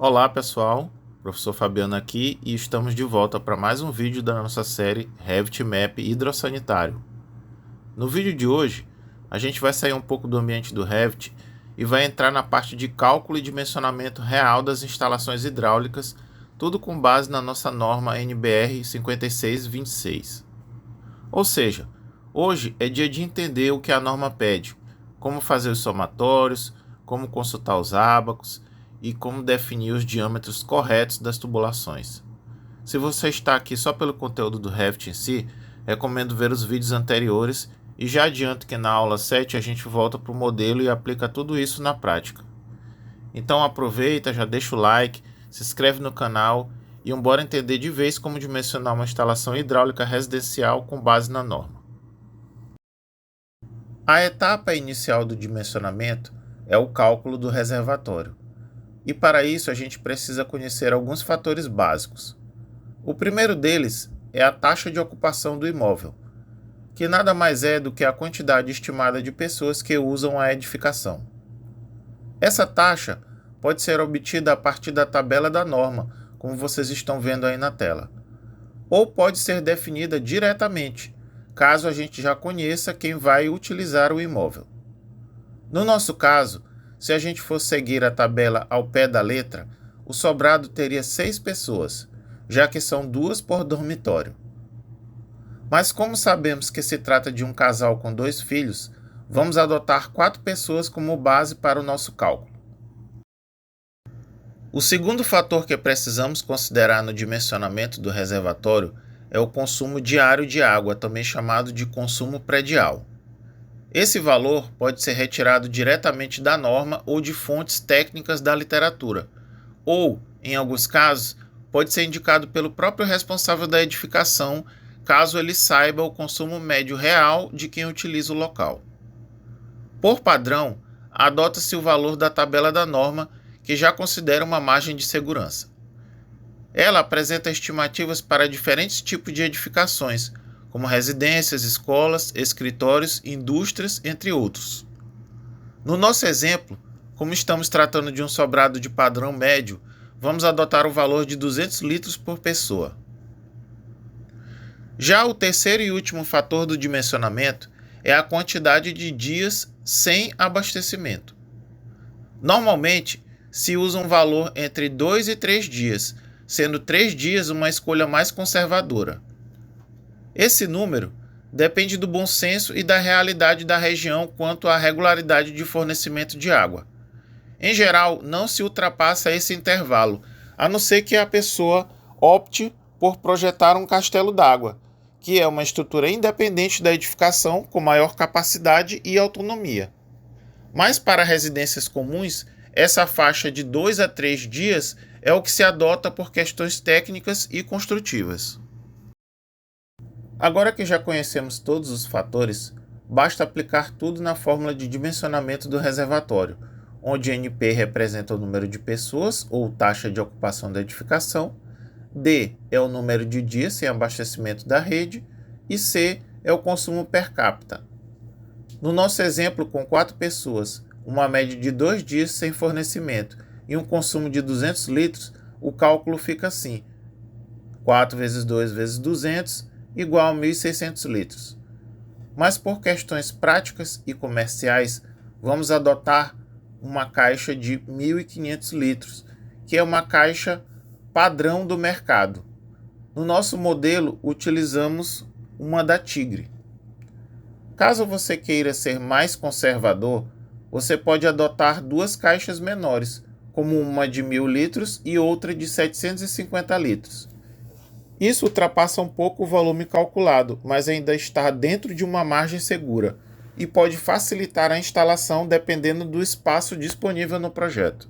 Olá pessoal, professor Fabiano aqui e estamos de volta para mais um vídeo da nossa série Revit Map Hidrossanitário. No vídeo de hoje, a gente vai sair um pouco do ambiente do Revit e vai entrar na parte de cálculo e dimensionamento real das instalações hidráulicas, tudo com base na nossa norma NBR 5626. Ou seja, hoje é dia de entender o que a norma pede, como fazer os somatórios, como consultar os ábacos e como definir os diâmetros corretos das tubulações. Se você está aqui só pelo conteúdo do Revit em si, recomendo ver os vídeos anteriores e já adianto que na aula 7 a gente volta para o modelo e aplica tudo isso na prática. Então aproveita, já deixa o like, se inscreve no canal e bora entender de vez como dimensionar uma instalação hidráulica residencial com base na norma. A etapa inicial do dimensionamento é o cálculo do reservatório. E para isso a gente precisa conhecer alguns fatores básicos. O primeiro deles é a taxa de ocupação do imóvel, que nada mais é do que a quantidade estimada de pessoas que usam a edificação. Essa taxa pode ser obtida a partir da tabela da norma, como vocês estão vendo aí na tela, ou pode ser definida diretamente, caso a gente já conheça quem vai utilizar o imóvel. No nosso caso, se a gente for seguir a tabela ao pé da letra, o sobrado teria 6 pessoas, já que são 2 por dormitório. Mas como sabemos que se trata de um casal com 2 filhos, vamos adotar 4 pessoas como base para o nosso cálculo. O segundo fator que precisamos considerar no dimensionamento do reservatório é o consumo diário de água, também chamado de consumo predial. Esse valor pode ser retirado diretamente da norma ou de fontes técnicas da literatura, ou, em alguns casos, pode ser indicado pelo próprio responsável da edificação, caso ele saiba o consumo médio real de quem utiliza o local. Por padrão, adota-se o valor da tabela da norma, que já considera uma margem de segurança. Ela apresenta estimativas para diferentes tipos de edificações, como residências, escolas, escritórios, indústrias, entre outros. No nosso exemplo, como estamos tratando de um sobrado de padrão médio, vamos adotar o valor de 200 litros por pessoa. Já o terceiro e último fator do dimensionamento é a quantidade de dias sem abastecimento. Normalmente, se usa um valor entre 2 e 3 dias, sendo 3 dias uma escolha mais conservadora. Esse número depende do bom senso e da realidade da região quanto à regularidade de fornecimento de água. Em geral, não se ultrapassa esse intervalo, a não ser que a pessoa opte por projetar um castelo d'água, que é uma estrutura independente da edificação com maior capacidade e autonomia. Mas para residências comuns, essa faixa de 2 a 3 dias é o que se adota por questões técnicas e construtivas. Agora que já conhecemos todos os fatores, basta aplicar tudo na fórmula de dimensionamento do reservatório, onde NP representa o número de pessoas ou taxa de ocupação da edificação, D é o número de dias sem abastecimento da rede e C é o consumo per capita. No nosso exemplo, com 4 pessoas, uma média de 2 dias sem fornecimento e um consumo de 200 litros, o cálculo fica assim: 4 vezes 2 vezes 200 igual a 1.600 litros. Mas por questões práticas e comerciais, vamos adotar uma caixa de 1.500 litros, que é uma caixa padrão do mercado. No nosso modelo, utilizamos uma da Tigre. Caso você queira ser mais conservador, você pode adotar 2 caixas menores, como uma de 1.000 litros e outra de 750 litros. Isso ultrapassa um pouco o volume calculado, mas ainda está dentro de uma margem segura e pode facilitar a instalação dependendo do espaço disponível no projeto.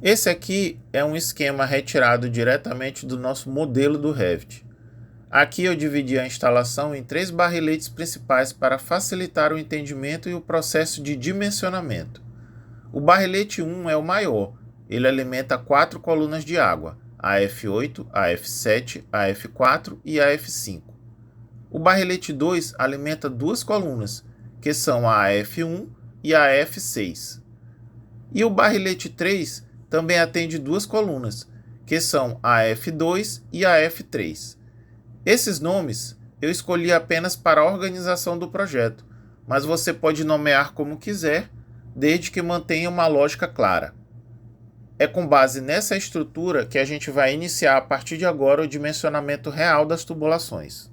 Esse aqui é um esquema retirado diretamente do nosso modelo do Revit. Aqui eu dividi a instalação em 3 barriletes principais para facilitar o entendimento e o processo de dimensionamento. O barrilete 1 é o maior, ele alimenta 4 colunas de água, a F8, a F7, a F4 e a F5. O barrilete 2 alimenta 2 colunas, que são a F1 e a F6. E o barrilete 3 também atende duas colunas, que são a F2 e a F3. Esses nomes eu escolhi apenas para a organização do projeto, mas você pode nomear como quiser, desde que mantenha uma lógica clara. É com base nessa estrutura que a gente vai iniciar a partir de agora o dimensionamento real das tubulações.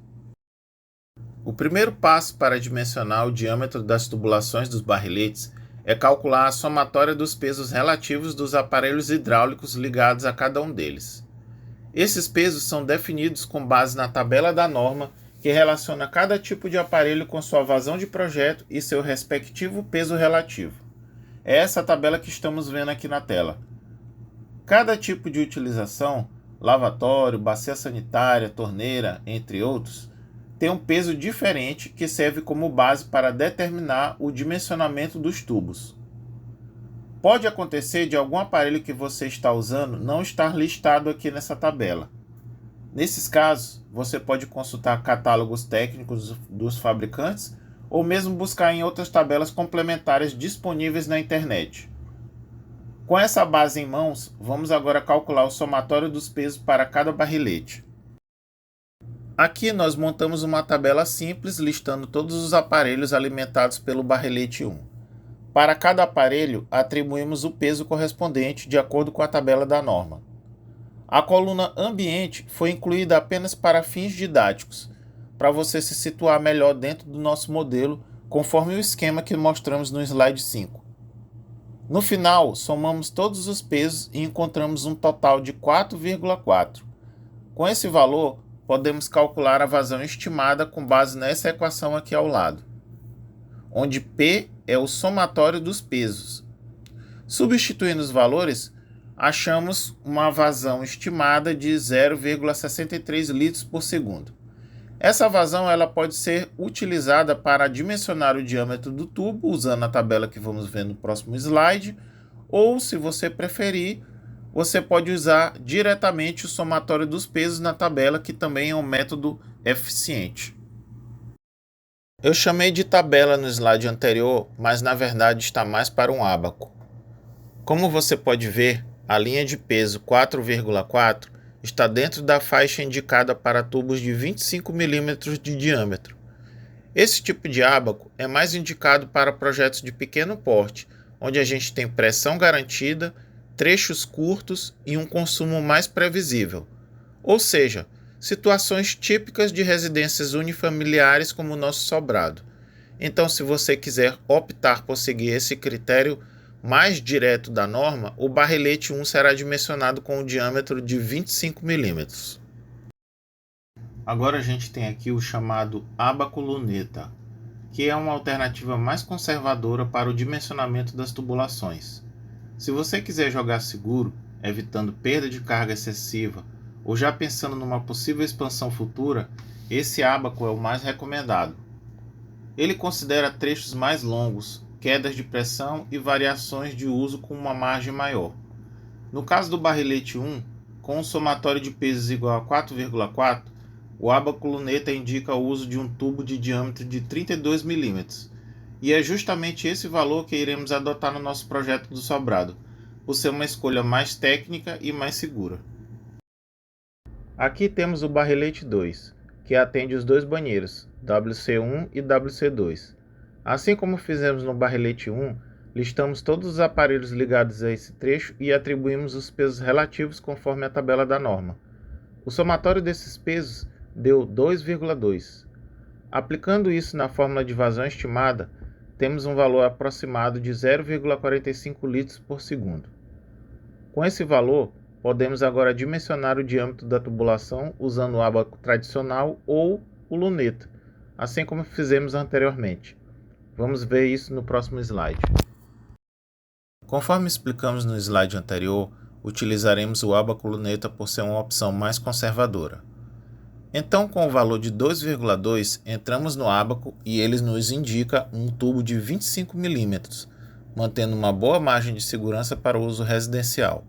O primeiro passo para dimensionar o diâmetro das tubulações dos barriletes é calcular a somatória dos pesos relativos dos aparelhos hidráulicos ligados a cada um deles. Esses pesos são definidos com base na tabela da norma que relaciona cada tipo de aparelho com sua vazão de projeto e seu respectivo peso relativo. É essa tabela que estamos vendo aqui na tela. Cada tipo de utilização, lavatório, bacia sanitária, torneira, entre outros, tem um peso diferente que serve como base para determinar o dimensionamento dos tubos. Pode acontecer de algum aparelho que você está usando não estar listado aqui nessa tabela. Nesses casos, você pode consultar catálogos técnicos dos fabricantes ou mesmo buscar em outras tabelas complementares disponíveis na internet. Com essa base em mãos, vamos agora calcular o somatório dos pesos para cada barrilete. Aqui nós montamos uma tabela simples listando todos os aparelhos alimentados pelo barrilete 1. Para cada aparelho, atribuímos o peso correspondente de acordo com a tabela da norma. A coluna ambiente foi incluída apenas para fins didáticos, para você se situar melhor dentro do nosso modelo, conforme o esquema que mostramos no slide 5. No final, somamos todos os pesos e encontramos um total de 4,4. Com esse valor, podemos calcular a vazão estimada com base nessa equação aqui ao lado, onde P é o somatório dos pesos. Substituindo os valores, achamos uma vazão estimada de 0,63 litros por segundo. Essa vazão ela pode ser utilizada para dimensionar o diâmetro do tubo, usando a tabela que vamos ver no próximo slide, ou, se você preferir, você pode usar diretamente o somatório dos pesos na tabela, que também é um método eficiente. Eu chamei de tabela no slide anterior, mas na verdade está mais para um ábaco. Como você pode ver, a linha de peso 4,4 está dentro da faixa indicada para tubos de 25 mm de diâmetro. Esse tipo de ábaco é mais indicado para projetos de pequeno porte, onde a gente tem pressão garantida, trechos curtos e um consumo mais previsível, ou seja, situações típicas de residências unifamiliares como o nosso sobrado. Então, se você quiser optar por seguir esse critério mais direto da norma, o barrilete 1 será dimensionado com um diâmetro de 25 mm. Agora a gente tem aqui o chamado ábaco luneta, que é uma alternativa mais conservadora para o dimensionamento das tubulações. Se você quiser jogar seguro, evitando perda de carga excessiva ou já pensando numa possível expansão futura, esse ábaco é o mais recomendado. Ele considera trechos mais longos, quedas de pressão e variações de uso com uma margem maior. No caso do barrilete 1, com um somatório de pesos igual a 4,4, o ábaco luneta indica o uso de um tubo de diâmetro de 32 mm, e é justamente esse valor que iremos adotar no nosso projeto do sobrado, por ser uma escolha mais técnica e mais segura. Aqui temos o barrilete 2, que atende os dois banheiros, WC1 e WC2. Assim como fizemos no barrilete 1, listamos todos os aparelhos ligados a esse trecho e atribuímos os pesos relativos conforme a tabela da norma. O somatório desses pesos deu 2,2. Aplicando isso na fórmula de vazão estimada, temos um valor aproximado de 0,45 litros por segundo. Com esse valor, podemos agora dimensionar o diâmetro da tubulação usando o ábaco tradicional ou o luneta, assim como fizemos anteriormente. Vamos ver isso no próximo slide. Conforme explicamos no slide anterior, utilizaremos o ábaco luneta por ser uma opção mais conservadora. Então, com o valor de 2,2, entramos no ábaco e ele nos indica um tubo de 25 mm, mantendo uma boa margem de segurança para o uso residencial.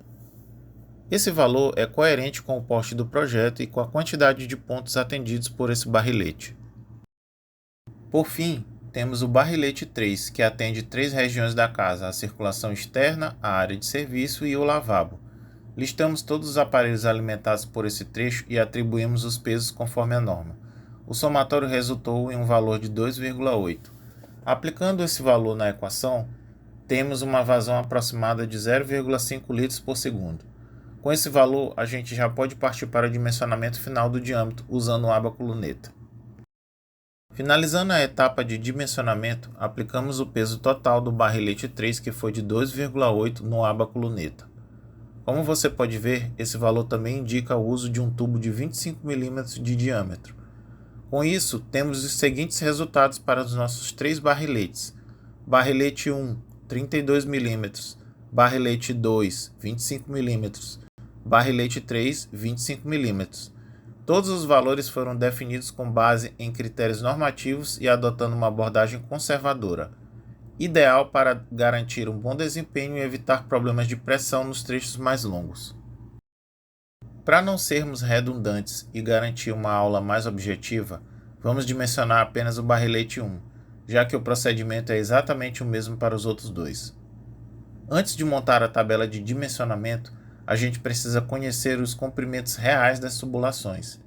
Esse valor é coerente com o porte do projeto e com a quantidade de pontos atendidos por esse barrilete. Por fim, temos o barrilete 3, que atende 3 regiões da casa: a circulação externa, a área de serviço e o lavabo. Listamos todos os aparelhos alimentados por esse trecho e atribuímos os pesos conforme a norma. O somatório resultou em um valor de 2,8. Aplicando esse valor na equação, temos uma vazão aproximada de 0,5 litros por segundo. Com esse valor, a gente já pode partir para o dimensionamento final do diâmetro usando o ábaco luneta. Finalizando a etapa de dimensionamento, aplicamos o peso total do barrilete 3, que foi de 2,8 no ábaco luneta. Como você pode ver, esse valor também indica o uso de um tubo de 25 mm de diâmetro. Com isso, temos os seguintes resultados para os nossos 3 barriletes: barrilete 1, 32 mm, barrilete 2, 25 mm, barrilete 3, 25 mm. Todos os valores foram definidos com base em critérios normativos e adotando uma abordagem conservadora, ideal para garantir um bom desempenho e evitar problemas de pressão nos trechos mais longos. Para não sermos redundantes e garantir uma aula mais objetiva, vamos dimensionar apenas o barrilete 1, já que o procedimento é exatamente o mesmo para os outros dois. Antes de montar a tabela de dimensionamento, a gente precisa conhecer os comprimentos reais das tubulações.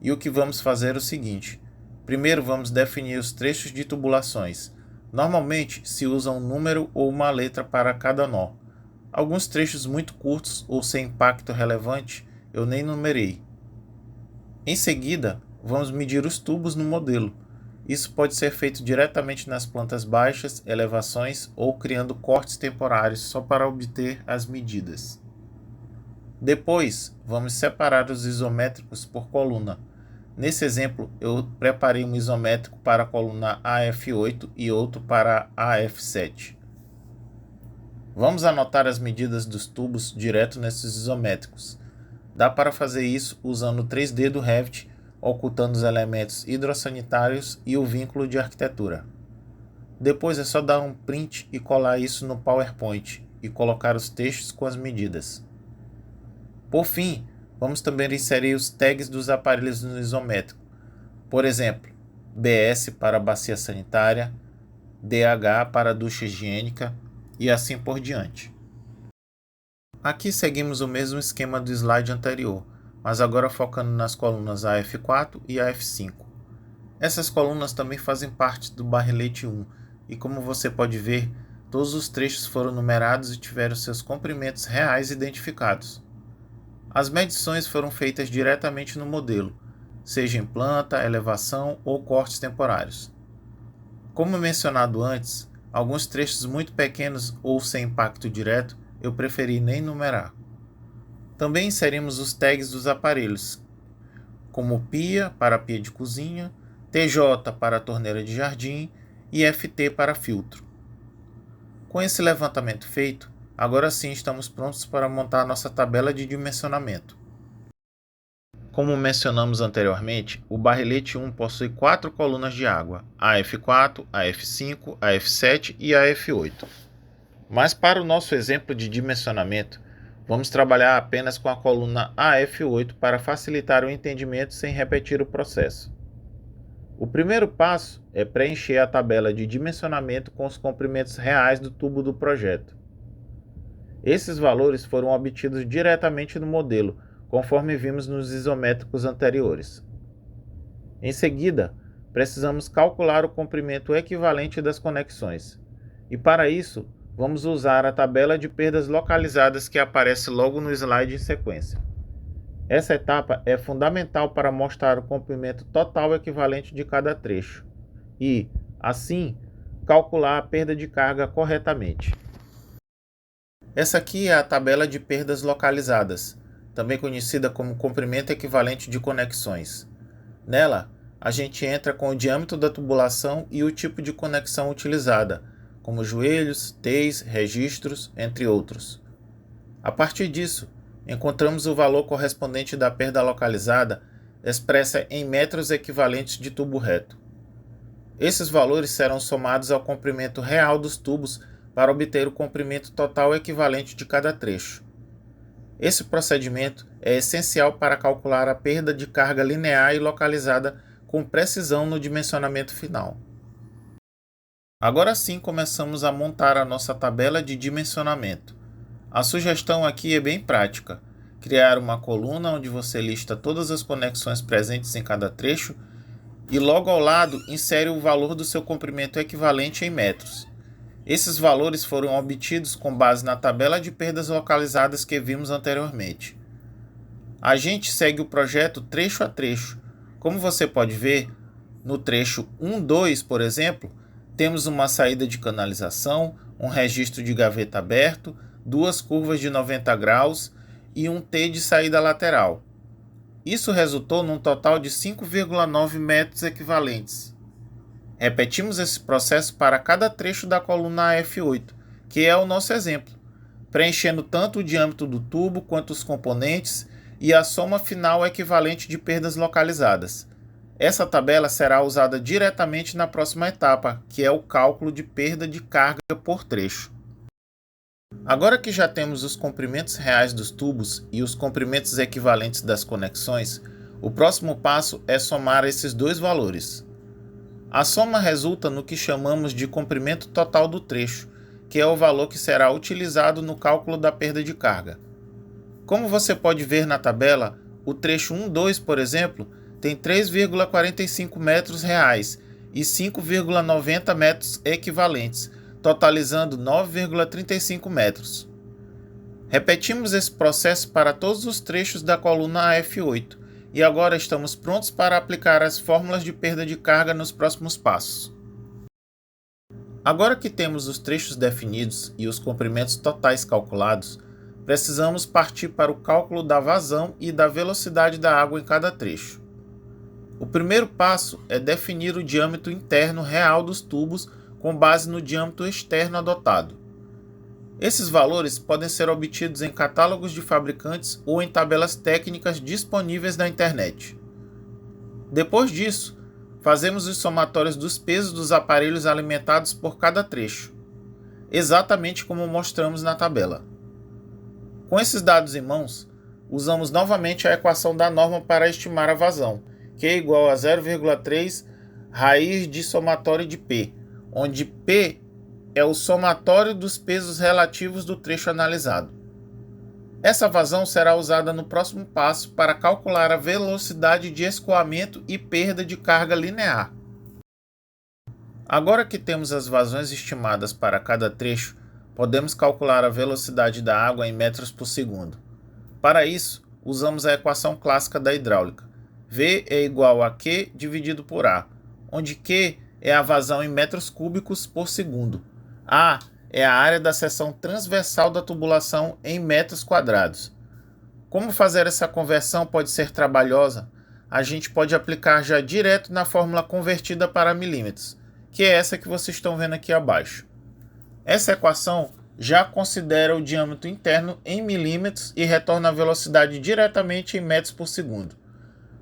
E o que vamos fazer é o seguinte: primeiro vamos definir os trechos de tubulações. Normalmente se usa um número ou uma letra para cada nó. Alguns trechos muito curtos ou sem impacto relevante eu nem numerei. Em seguida, vamos medir os tubos no modelo. Isso pode ser feito diretamente nas plantas baixas, elevações ou criando cortes temporários só para obter as medidas. Depois, vamos separar os isométricos por coluna. Nesse exemplo, eu preparei um isométrico para a coluna AF8 e outro para a AF7. Vamos anotar as medidas dos tubos direto nesses isométricos. Dá para fazer isso usando o 3D do Revit, ocultando os elementos hidrossanitários e o vínculo de arquitetura. Depois é só dar um print e colar isso no PowerPoint e colocar os textos com as medidas. Por fim, vamos também inserir os tags dos aparelhos no isométrico. Por exemplo, BS para bacia sanitária, DH para ducha higiênica e assim por diante. Aqui seguimos o mesmo esquema do slide anterior, mas agora focando nas colunas AF4 e AF5. Essas colunas também fazem parte do barrilete 1 e, como você pode ver, todos os trechos foram numerados e tiveram seus comprimentos reais identificados. As medições foram feitas diretamente no modelo, seja em planta, elevação ou cortes temporários. Como mencionado antes, alguns trechos muito pequenos ou sem impacto direto eu preferi nem numerar. Também inserimos os tags dos aparelhos, como pia para pia de cozinha, TJ para torneira de jardim e FT para filtro. Com esse levantamento feito, agora sim estamos prontos para montar nossa tabela de dimensionamento. Como mencionamos anteriormente, o barrilete 1 possui 4 colunas de água, a F4, a F5, a F7 e a F8. Mas para o nosso exemplo de dimensionamento, vamos trabalhar apenas com a coluna AF8 para facilitar o entendimento sem repetir o processo. O primeiro passo é preencher a tabela de dimensionamento com os comprimentos reais do tubo do projeto. Esses valores foram obtidos diretamente no modelo, conforme vimos nos isométricos anteriores. Em seguida, precisamos calcular o comprimento equivalente das conexões. E para isso, vamos usar a tabela de perdas localizadas que aparece logo no slide em sequência. Essa etapa é fundamental para mostrar o comprimento total equivalente de cada trecho e, assim, calcular a perda de carga corretamente. Essa aqui é a tabela de perdas localizadas, também conhecida como comprimento equivalente de conexões. Nela, a gente entra com o diâmetro da tubulação e o tipo de conexão utilizada, como joelhos, T's, registros, entre outros. A partir disso, encontramos o valor correspondente da perda localizada expressa em metros equivalentes de tubo reto. Esses valores serão somados ao comprimento real dos tubos para obter o comprimento total equivalente de cada trecho. Esse procedimento é essencial para calcular a perda de carga linear e localizada com precisão no dimensionamento final. Agora sim começamos a montar a nossa tabela de dimensionamento. A sugestão aqui é bem prática: criar uma coluna onde você lista todas as conexões presentes em cada trecho e logo ao lado insere o valor do seu comprimento equivalente em metros. Esses valores foram obtidos com base na tabela de perdas localizadas que vimos anteriormente. A gente segue o projeto trecho a trecho. Como você pode ver, no trecho 1.2, por exemplo, temos uma saída de canalização, um registro de gaveta aberto, duas curvas de 90 graus e um T de saída lateral. Isso resultou num total de 5,9 metros equivalentes. Repetimos esse processo para cada trecho da coluna AF8, que é o nosso exemplo, preenchendo tanto o diâmetro do tubo quanto os componentes e a soma final equivalente de perdas localizadas. Essa tabela será usada diretamente na próxima etapa, que é o cálculo de perda de carga por trecho. Agora que já temos os comprimentos reais dos tubos e os comprimentos equivalentes das conexões, o próximo passo é somar esses dois valores. A soma resulta no que chamamos de comprimento total do trecho, que é o valor que será utilizado no cálculo da perda de carga. Como você pode ver na tabela, o trecho 1.2, por exemplo, tem 3,45 metros reais e 5,90 metros equivalentes, totalizando 9,35 metros. Repetimos esse processo para todos os trechos da coluna AF8 e agora estamos prontos para aplicar as fórmulas de perda de carga nos próximos passos. Agora que temos os trechos definidos e os comprimentos totais calculados, precisamos partir para o cálculo da vazão e da velocidade da água em cada trecho. O primeiro passo é definir o diâmetro interno real dos tubos com base no diâmetro externo adotado. Esses valores podem ser obtidos em catálogos de fabricantes ou em tabelas técnicas disponíveis na internet. Depois disso, fazemos os somatórios dos pesos dos aparelhos alimentados por cada trecho, exatamente como mostramos na tabela. Com esses dados em mãos, usamos novamente a equação da norma para estimar a vazão, que é igual a 0,3 raiz de somatório de P, onde P é o somatório dos pesos relativos do trecho analisado. Essa vazão será usada no próximo passo para calcular a velocidade de escoamento e perda de carga linear. Agora que temos as vazões estimadas para cada trecho, podemos calcular a velocidade da água em metros por segundo. Para isso, usamos a equação clássica da hidráulica. V é igual a Q dividido por A, onde Q é a vazão em metros cúbicos por segundo. A é a área da seção transversal da tubulação em metros quadrados. Como fazer essa conversão pode ser trabalhosa, a gente pode aplicar já direto na fórmula convertida para milímetros, que é essa que vocês estão vendo aqui abaixo. Essa equação já considera o diâmetro interno em milímetros e retorna a velocidade diretamente em metros por segundo.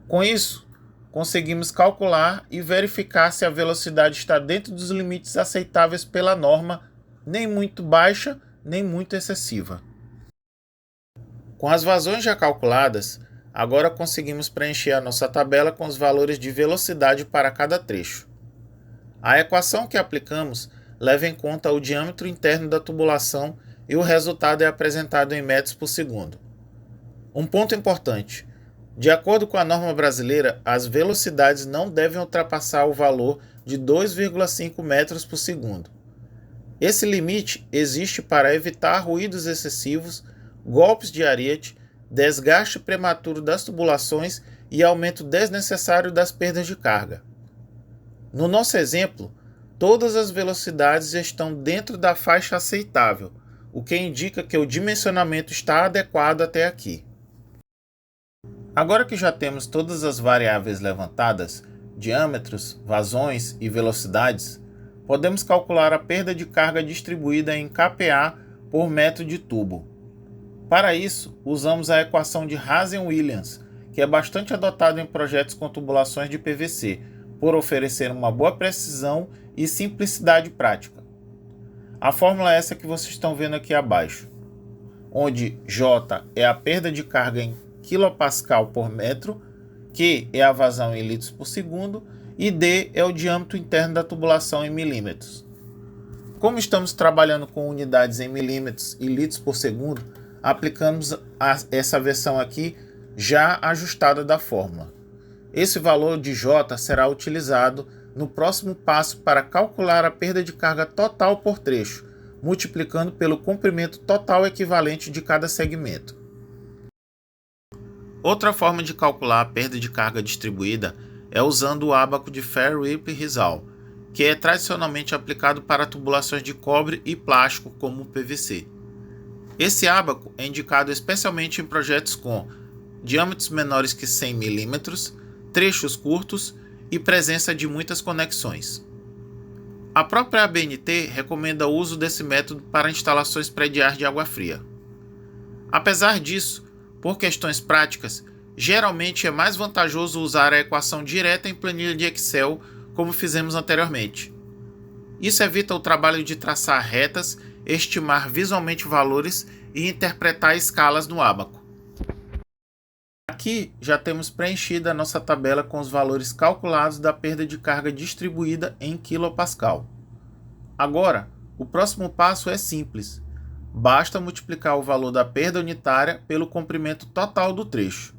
Com isso, conseguimos calcular e verificar se a velocidade está dentro dos limites aceitáveis pela norma, nem muito baixa, nem muito excessiva. Com as vazões já calculadas, agora conseguimos preencher a nossa tabela com os valores de velocidade para cada trecho. A equação que aplicamos leva em conta o diâmetro interno da tubulação e o resultado é apresentado em metros por segundo. Um ponto importante: de acordo com a norma brasileira, as velocidades não devem ultrapassar o valor de 2,5 metros por segundo. Esse limite existe para evitar ruídos excessivos, golpes de ariete, desgaste prematuro das tubulações e aumento desnecessário das perdas de carga. No nosso exemplo, todas as velocidades estão dentro da faixa aceitável, o que indica que o dimensionamento está adequado até aqui. Agora que já temos todas as variáveis levantadas, diâmetros, vazões e velocidades, podemos calcular a perda de carga distribuída em kPa por metro de tubo. Para isso, usamos a equação de Hazen-Williams, que é bastante adotada em projetos com tubulações de PVC, por oferecer uma boa precisão e simplicidade prática. A fórmula é essa que vocês estão vendo aqui abaixo, onde J é a perda de carga em kPa por metro, Q é a vazão em litros por segundo e D é o diâmetro interno da tubulação em milímetros. Como estamos trabalhando com unidades em milímetros e litros por segundo, aplicamos essa versão aqui já ajustada da fórmula. Esse valor de J será utilizado no próximo passo para calcular a perda de carga total por trecho, multiplicando pelo comprimento total equivalente de cada segmento. Outra forma de calcular a perda de carga distribuída é usando o ábaco de Fairweather-Rizal, que é tradicionalmente aplicado para tubulações de cobre e plástico como o PVC. Esse ábaco é indicado especialmente em projetos com diâmetros menores que 100 mm, trechos curtos e presença de muitas conexões. A própria ABNT recomenda o uso desse método para instalações prediais de água fria. Apesar disso, por questões práticas, geralmente é mais vantajoso usar a equação direta em planilha de Excel, como fizemos anteriormente. Isso evita o trabalho de traçar retas, estimar visualmente valores e interpretar escalas no ábaco. Aqui já temos preenchida a nossa tabela com os valores calculados da perda de carga distribuída em kPa. Agora, o próximo passo é simples. Basta multiplicar o valor da perda unitária pelo comprimento total do trecho.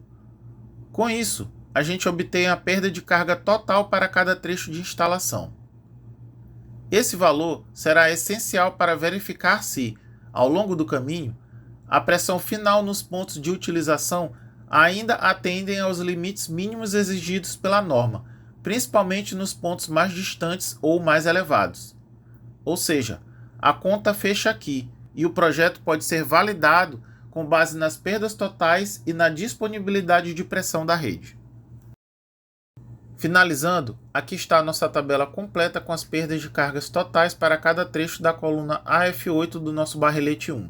Com isso, a gente obtém a perda de carga total para cada trecho de instalação. Esse valor será essencial para verificar se, ao longo do caminho, a pressão final nos pontos de utilização ainda atendem aos limites mínimos exigidos pela norma, principalmente nos pontos mais distantes ou mais elevados. Ou seja, a conta fecha aqui e o projeto pode ser validado com base nas perdas totais e na disponibilidade de pressão da rede. Finalizando, aqui está a nossa tabela completa com as perdas de cargas totais para cada trecho da coluna AF8 do nosso barrelete 1.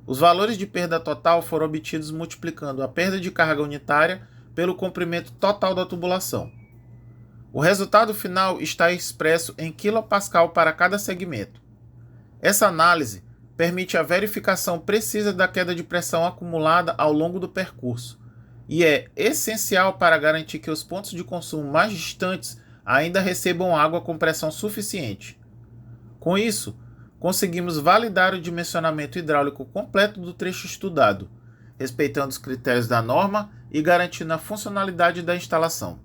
Os valores de perda total foram obtidos multiplicando a perda de carga unitária pelo comprimento total da tubulação. O resultado final está expresso em kPa para cada segmento. Essa análise permite a verificação precisa da queda de pressão acumulada ao longo do percurso e é essencial para garantir que os pontos de consumo mais distantes ainda recebam água com pressão suficiente. Com isso, conseguimos validar o dimensionamento hidráulico completo do trecho estudado, respeitando os critérios da norma e garantindo a funcionalidade da instalação.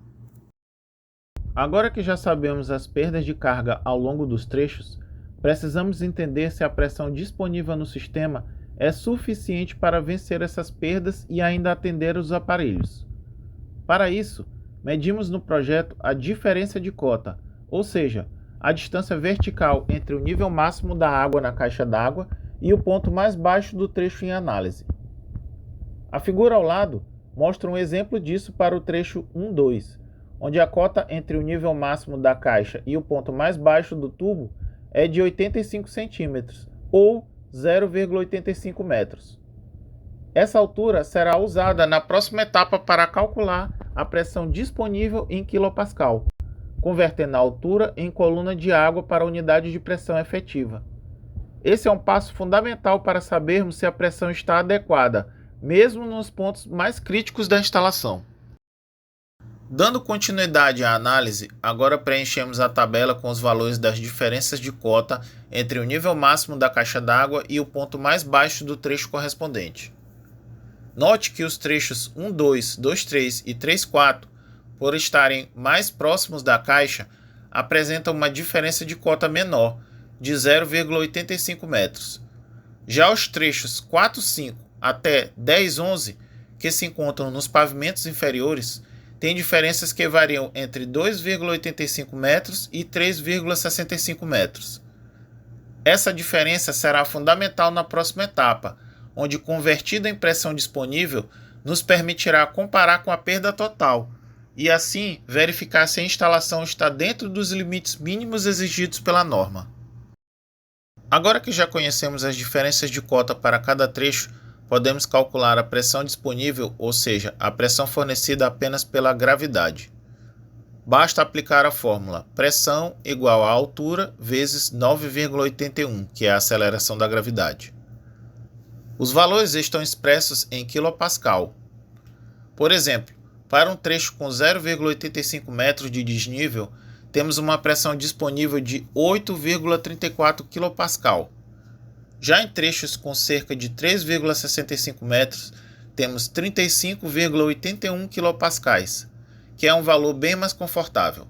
Agora que já sabemos as perdas de carga ao longo dos trechos, precisamos entender se a pressão disponível no sistema é suficiente para vencer essas perdas e ainda atender os aparelhos. Para isso, medimos no projeto a diferença de cota, ou seja, a distância vertical entre o nível máximo da água na caixa d'água e o ponto mais baixo do trecho em análise. A figura ao lado mostra um exemplo disso para o trecho 1.2, onde a cota entre o nível máximo da caixa e o ponto mais baixo do tubo é de 85 cm, ou 0,85 metros. Essa altura será usada na próxima etapa para calcular a pressão disponível em kPa, convertendo a altura em coluna de água para a unidade de pressão efetiva. Esse é um passo fundamental para sabermos se a pressão está adequada, mesmo nos pontos mais críticos da instalação. Dando continuidade à análise, agora preenchemos a tabela com os valores das diferenças de cota entre o nível máximo da caixa d'água e o ponto mais baixo do trecho correspondente. Note que os trechos 1.2, 2.3 e 3.4, por estarem mais próximos da caixa, apresentam uma diferença de cota menor, de 0,85 metros. Já os trechos 4.5 até 10.11, que se encontram nos pavimentos inferiores, têm diferenças que variam entre 2,85 metros e 3,65 metros. Essa diferença será fundamental na próxima etapa, onde, convertida em pressão disponível, nos permitirá comparar com a perda total e, assim, verificar se a instalação está dentro dos limites mínimos exigidos pela norma. Agora que já conhecemos as diferenças de cota para cada trecho, podemos calcular a pressão disponível, ou seja, a pressão fornecida apenas pela gravidade. Basta aplicar a fórmula pressão igual a altura vezes 9,81, que é a aceleração da gravidade. Os valores estão expressos em kPa. Por exemplo, para um trecho com 0,85 metros de desnível, temos uma pressão disponível de 8,34 kPa. Já em trechos com cerca de 3,65 metros, temos 35,81 kPa, que é um valor bem mais confortável.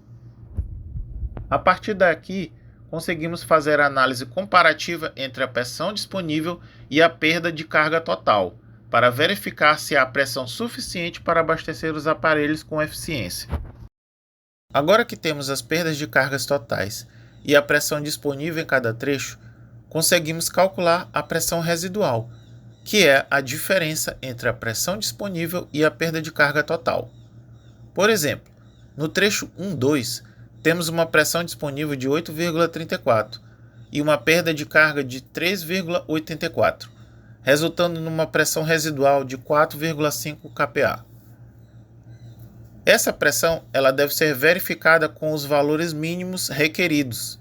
A partir daqui, conseguimos fazer a análise comparativa entre a pressão disponível e a perda de carga total, para verificar se há pressão suficiente para abastecer os aparelhos com eficiência. Agora que temos as perdas de cargas totais e a pressão disponível em cada trecho, conseguimos calcular a pressão residual, que é a diferença entre a pressão disponível e a perda de carga total. Por exemplo, no trecho 1-2, temos uma pressão disponível de 8,34 e uma perda de carga de 3,84, resultando numa pressão residual de 4,5 kPa. Essa pressão ela deve ser verificada com os valores mínimos requeridos.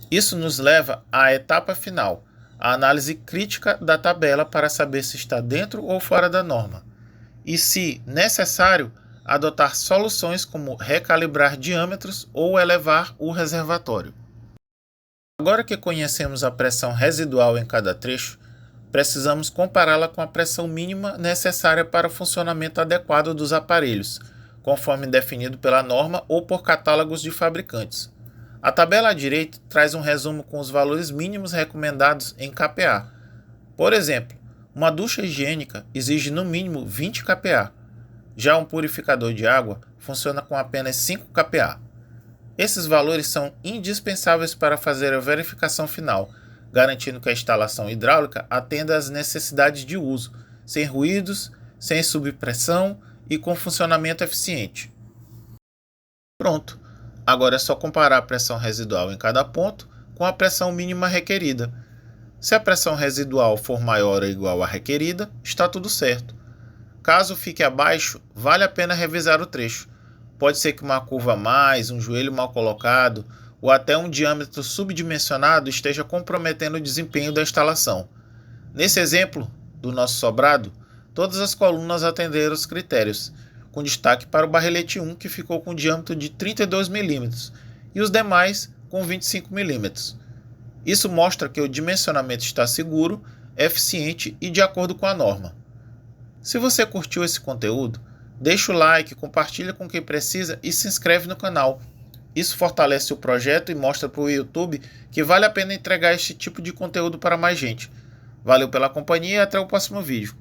Isso nos leva à etapa final, a análise crítica da tabela para saber se está dentro ou fora da norma, e, se necessário, adotar soluções como recalibrar diâmetros ou elevar o reservatório. Agora que conhecemos a pressão residual em cada trecho, precisamos compará-la com a pressão mínima necessária para o funcionamento adequado dos aparelhos, conforme definido pela norma ou por catálogos de fabricantes. A tabela à direita traz um resumo com os valores mínimos recomendados em kPa. Por exemplo, uma ducha higiênica exige no mínimo 20 kPa. Já um purificador de água funciona com apenas 5 kPa. Esses valores são indispensáveis para fazer a verificação final, garantindo que a instalação hidráulica atenda às necessidades de uso, sem ruídos, sem subpressão e com funcionamento eficiente. Pronto! Agora é só comparar a pressão residual em cada ponto com a pressão mínima requerida. Se a pressão residual for maior ou igual à requerida, está tudo certo. Caso fique abaixo, vale a pena revisar o trecho. Pode ser que uma curva a mais, um joelho mal colocado ou até um diâmetro subdimensionado esteja comprometendo o desempenho da instalação. Nesse exemplo do nosso sobrado, todas as colunas atenderam os critérios, com destaque para o barrelete 1, que ficou com diâmetro de 32 mm, e os demais com 25 mm. Isso mostra que o dimensionamento está seguro, eficiente e de acordo com a norma. Se você curtiu esse conteúdo, deixa o like, compartilha com quem precisa e se inscreve no canal. Isso fortalece o projeto e mostra para o YouTube que vale a pena entregar este tipo de conteúdo para mais gente. Valeu pela companhia e até o próximo vídeo.